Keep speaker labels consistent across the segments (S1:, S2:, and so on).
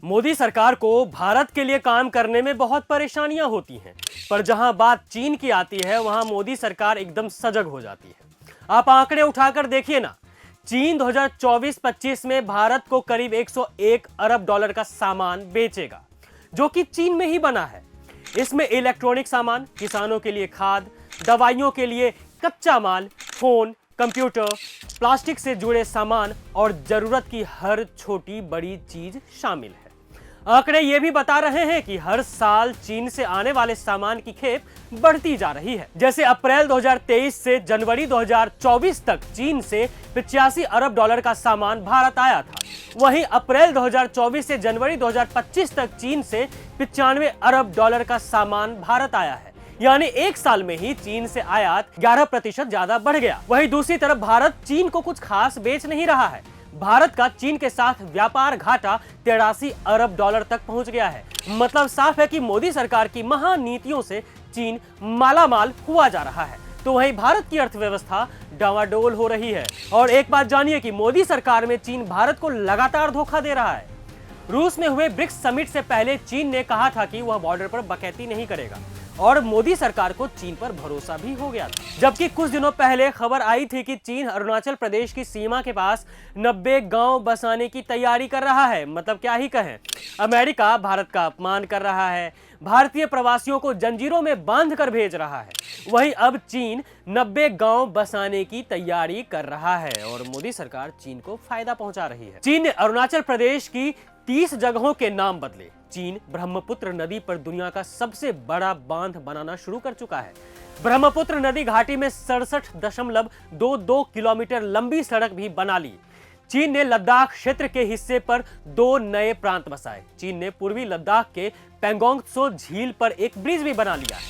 S1: मोदी सरकार को भारत के लिए काम करने में बहुत परेशानियां होती हैं, पर जहां बात चीन की आती है वहां मोदी सरकार एकदम सजग हो जाती है। आप आंकड़े उठाकर देखिए ना, चीन 2024-25 में भारत को करीब 101 अरब डॉलर का सामान बेचेगा, जो कि चीन में ही बना है। इसमें इलेक्ट्रॉनिक सामान, किसानों के लिए खाद, दवाइयों के लिए कच्चा माल, फोन, कंप्यूटर, प्लास्टिक से जुड़े सामान और जरूरत की हर छोटी बड़ी चीज शामिल है। आंकड़े ये भी बता रहे हैं कि हर साल चीन से आने वाले सामान की खेप बढ़ती जा रही है। जैसे अप्रैल 2023 से जनवरी 2024 तक चीन से 85 अरब डॉलर का सामान भारत आया था। वहीं अप्रैल 2024 से जनवरी 2025 तक चीन से 95 अरब डॉलर का सामान भारत आया है। यानी एक साल में ही चीन से आयात 11% ज्यादा बढ़ गया। वहीं दूसरी तरफ भारत चीन को कुछ खास बेच नहीं रहा है। भारत का चीन के साथ व्यापार घाटा 83 अरब डॉलर तक पहुंच गया है। मतलब साफ है कि मोदी सरकार की महान नीतियों से चीन मालामाल हुआ जा रहा है, तो वहीं भारत की अर्थव्यवस्था डावाडोल हो रही है। और एक बात जानिए कि मोदी सरकार में चीन भारत को लगातार धोखा दे रहा है। रूस में हुए ब्रिक्स समिट से पहले चीन ने कहा था कि वह बॉर्डर पर डकैती नहीं करेगा, और मोदी सरकार को चीन पर भरोसा भी हो गया था। जबकि कुछ दिनों पहले खबर आई थी कि चीन अरुणाचल प्रदेश की सीमा के पास 90 गांव बसाने की तैयारी कर रहा है। मतलब क्या ही कहें, अमेरिका भारत का अपमान कर रहा है, भारतीय प्रवासियों को जंजीरों में बांध कर भेज रहा है। वहीं अब चीन 90 गांव बसाने की तैयारी कर रहा है और मोदी सरकार चीन को फायदा पहुंचा रही है। चीन ने अरुणाचल प्रदेश की 30 जगहों के नाम बदले। चीन ब्रह्मपुत्र नदी पर दुनिया का सबसे बड़ा बांध बनाना शुरू कर चुका है। ब्रह्मपुत्र नदी घाटी में 67.22 किलोमीटर लंबी सड़क भी बना ली। चीन ने लद्दाख क्षेत्र के हिस्से पर 2 नए प्रांत बसाए। चीन ने पूर्वी लद्दाख के पेंगोंग त्सो झील पर एक ब्रिज भी बना लिया है।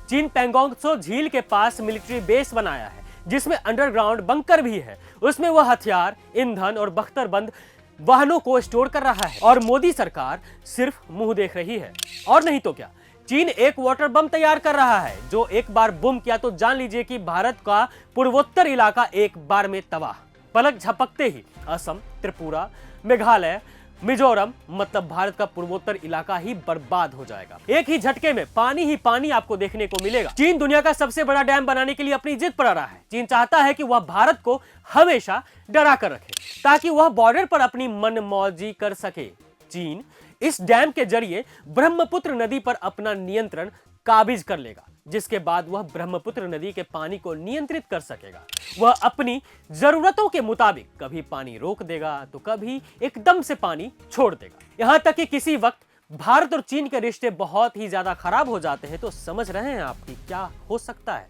S1: चीन पेंगोंग त्सो झील के पास मिलिट्री बेस बनाया है, जिसमें अंडरग्राउंड बंकर भी है। उसमें वह हथियार, ईंधन और बख्तरबंद वाहनों को स्टोर कर रहा है। और मोदी सरकार सिर्फ मुंह देख रही है, और नहीं तो क्या। चीन एक वाटर बम तैयार कर रहा है, जो एक बार बम किया तो जान लीजिए कि भारत का पूर्वोत्तर इलाका एक बार में तबाह। पलक झपकते ही असम, त्रिपुरा, मेघालय, मिजोरम, मतलब भारत का पूर्वोत्तर इलाका ही बर्बाद हो जाएगा। एक ही झटके में पानी ही पानी आपको देखने को मिलेगा। चीन दुनिया का सबसे बड़ा डैम बनाने के लिए अपनी जिद पर रहा है। चीन चाहता है कि वह भारत को हमेशा डरा कर रखे, ताकि वह बॉर्डर पर अपनी मनमौजी कर सके। चीन इस डैम के जरिए ब्रह्मपुत्र नदी पर अपना नियंत्रण काबिज कर लेगा, जिसके बाद वह ब्रह्मपुत्र नदी के पानी को नियंत्रित कर सकेगा। वह अपनी जरूरतों के मुताबिक कभी पानी रोक देगा तो कभी एकदम से पानी छोड़ देगा। यहां तक कि किसी वक्त भारत और चीन के रिश्ते बहुत ही ज्यादा खराब हो जाते हैं, तो समझ रहे हैं आप कि क्या हो सकता है।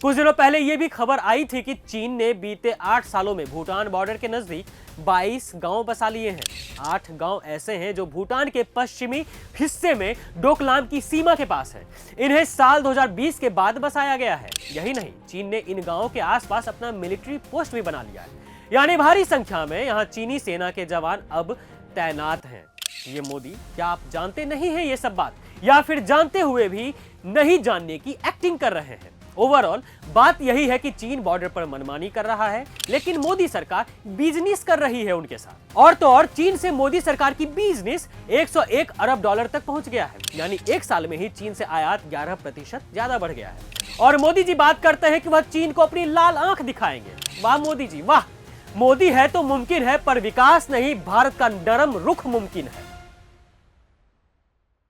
S1: कुछ दिनों पहले यह भी खबर आई थी कि चीन ने बीते 8 सालों में भूटान बॉर्डर के नजदीक 22 गांव बसा लिए हैं। 8 गांव ऐसे हैं जो भूटान के पश्चिमी हिस्से में डोकलाम की सीमा के पास है। इन्हें साल 2020 के बाद बसाया गया है। यही नहीं, चीन ने इन गांवों के आसपास अपना मिलिट्री पोस्ट भी बना लिया है। यानी भारी संख्या में यहां चीनी सेना के जवान अब तैनात हैं। ये मोदी, क्या आप जानते नहीं हैं ये सब बात, या फिर जानते हुए भी नहीं जानने की एक्टिंग कर रहे हैं? ओवरऑल बात यही है कि चीन बॉर्डर पर मनमानी कर रहा है, लेकिन मोदी सरकार बिजनेस कर रही है उनके साथ। और तो और चीन से मोदी सरकार की बिजनेस 101 अरब डॉलर तक पहुंच गया है। यानी एक साल में ही चीन से आयात 11% ज्यादा बढ़ गया है। और मोदी जी बात करते हैं कि वह चीन को अपनी लाल आंख दिखाएंगे। वाह मोदी जी वाह। मोदी है तो मुमकिन है, पर विकास नहीं, भारत का नरम रुख मुमकिन है।